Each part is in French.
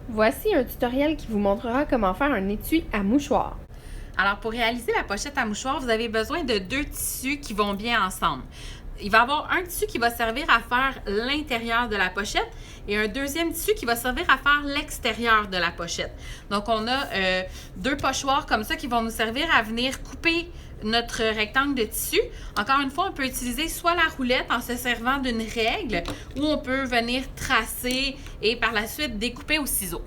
Voici un tutoriel qui vous montrera comment faire un étui à mouchoir. Alors, pour réaliser la pochette à mouchoir, vous avez besoin de deux tissus qui vont bien ensemble. Il va y avoir un tissu qui va servir à faire l'intérieur de la pochette et un deuxième tissu qui va servir à faire l'extérieur de la pochette. Donc, on a deux pochoirs comme ça qui vont nous servir à venir couper notre rectangle de tissu. Encore une fois, on peut utiliser soit la roulette en se servant d'une règle ou on peut venir tracer et par la suite découper au ciseau.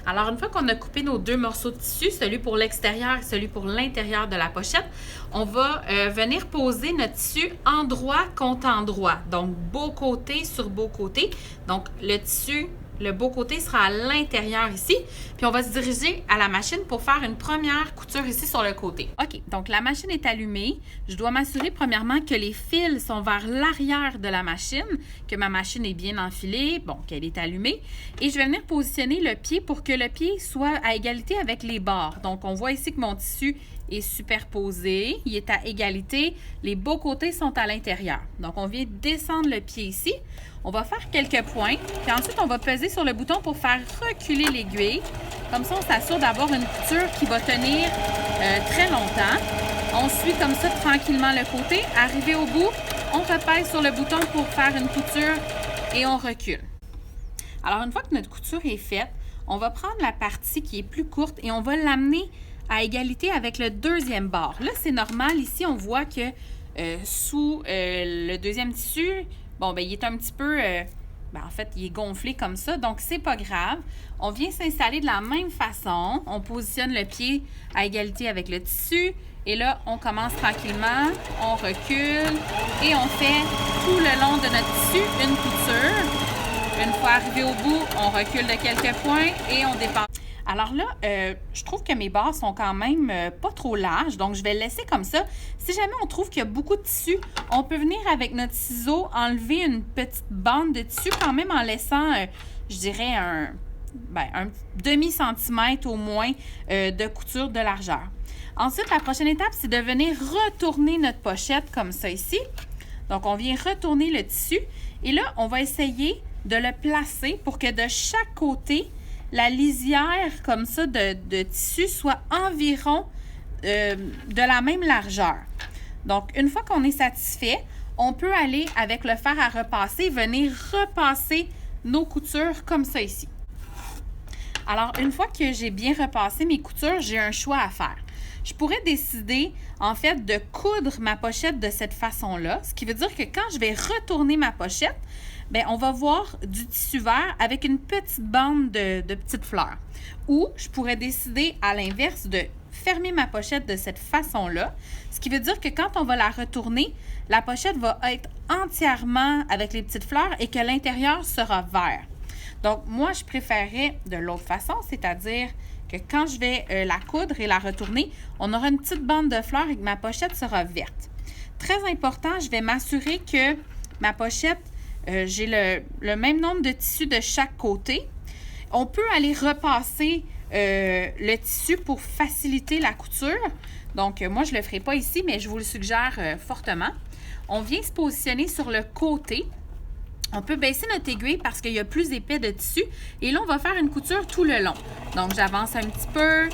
Alors, une fois qu'on a coupé nos deux morceaux de tissu, celui pour l'extérieur et celui pour l'intérieur de la pochette, on va venir poser notre tissu endroit contre endroit. Donc, beau côté sur beau côté. Donc, le tissu, le beau côté sera à l'intérieur ici. Puis, on va se diriger à la machine pour faire une première couture ici sur le côté. OK, donc la machine est allumée. Je dois m'assurer premièrement que les fils sont vers l'arrière de la machine, que ma machine est bien enfilée, bon, qu'elle est allumée. Et je vais venir positionner le pied pour que le pied soit à égalité avec les bords. Donc, on voit ici que mon tissu est superposé, il est à égalité, les beaux côtés sont à l'intérieur. Donc, on vient descendre le pied ici. On va faire quelques points, puis ensuite, on va peser sur le bouton pour faire reculer l'aiguille. Comme ça, on s'assure d'avoir une couture qui va tenir très longtemps. On suit comme ça tranquillement le côté. Arrivé au bout, on repèse sur le bouton pour faire une couture et on recule. Alors, une fois que notre couture est faite, on va prendre la partie qui est plus courte et on va l'amener à égalité avec le deuxième bord. Là, c'est normal. Ici, on voit que sous le deuxième tissu, bon, ben, il est un petit peu... en fait, il est gonflé comme ça, donc c'est pas grave. On vient s'installer de la même façon. On positionne le pied à égalité avec le tissu. Et là, on commence tranquillement, on recule et on fait tout le long de notre tissu une couture. Une fois arrivé au bout, on recule de quelques points et on dépasse. Alors là, je trouve que mes barres sont quand même pas trop larges, donc je vais le laisser comme ça. Si jamais on trouve qu'il y a beaucoup de tissu, on peut venir avec notre ciseau enlever une petite bande de tissu quand même en laissant, je dirais, un demi-centimètre au moins de couture de largeur. Ensuite, la prochaine étape, c'est de venir retourner notre pochette comme ça ici. Donc, on vient retourner le tissu et là, on va essayer de le placer pour que de chaque côté, la lisière comme ça de tissu soit environ de la même largeur. Donc, une fois qu'on est satisfait, on peut aller avec le fer à repasser, venir repasser nos coutures comme ça ici. Alors, une fois que j'ai bien repassé mes coutures, j'ai un choix à faire. Je pourrais décider, en fait, de coudre ma pochette de cette façon-là, ce qui veut dire que quand je vais retourner ma pochette, bien, on va voir du tissu vert avec une petite bande de petites fleurs. Ou je pourrais décider, à l'inverse, de fermer ma pochette de cette façon-là, ce qui veut dire que quand on va la retourner, la pochette va être entièrement avec les petites fleurs et que l'intérieur sera vert. Donc, moi, je préférerais de l'autre façon, c'est-à-dire que quand je vais la coudre et la retourner, on aura une petite bande de fleurs et que ma pochette sera verte. Très important, je vais m'assurer que ma pochette, j'ai le même nombre de tissus de chaque côté. On peut aller repasser le tissu pour faciliter la couture. Donc, moi, je ne le ferai pas ici, mais je vous le suggère fortement. On vient se positionner sur le côté. On peut baisser notre aiguille parce qu'il y a plus épais de tissu. Et là, on va faire une couture tout le long. Donc, j'avance un petit peu,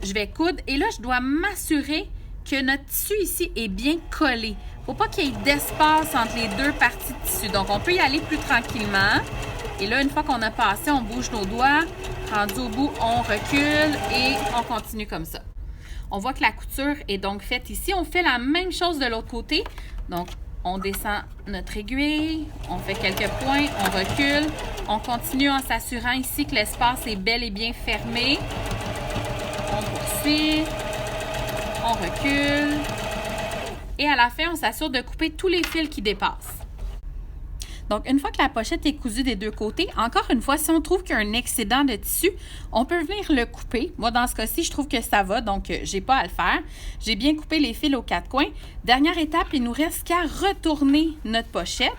je vais coudre. Et là, je dois m'assurer que notre tissu ici est bien collé. Il ne faut pas qu'il y ait d'espace entre les deux parties de tissu. Donc, on peut y aller plus tranquillement. Et là, une fois qu'on a passé, on bouge nos doigts. Rendu au bout, on recule et on continue comme ça. On voit que la couture est donc faite ici. On fait la même chose de l'autre côté. Donc, on descend notre aiguille, on fait quelques points, on recule. On continue en s'assurant ici que l'espace est bel et bien fermé. On poursuit, on recule. Et à la fin, on s'assure de couper tous les fils qui dépassent. Donc, une fois que la pochette est cousue des deux côtés, encore une fois, si on trouve qu'il y a un excédent de tissu, on peut venir le couper. Moi, dans ce cas-ci, je trouve que ça va, donc je n'ai pas à le faire. J'ai bien coupé les fils aux quatre coins. Dernière étape, il nous reste qu'à retourner notre pochette.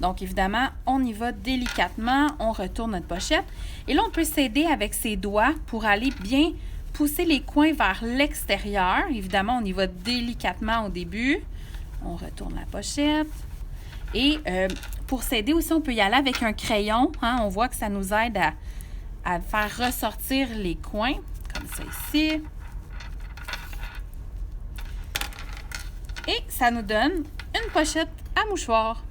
Donc, évidemment, on y va délicatement, on retourne notre pochette. Et là, on peut s'aider avec ses doigts pour aller bien pousser les coins vers l'extérieur. Évidemment, on y va délicatement au début. On retourne la pochette. Et pour s'aider aussi, on peut y aller avec un crayon. Hein, on voit que ça nous aide à faire ressortir les coins, comme ça ici. Et ça nous donne une pochette à mouchoir.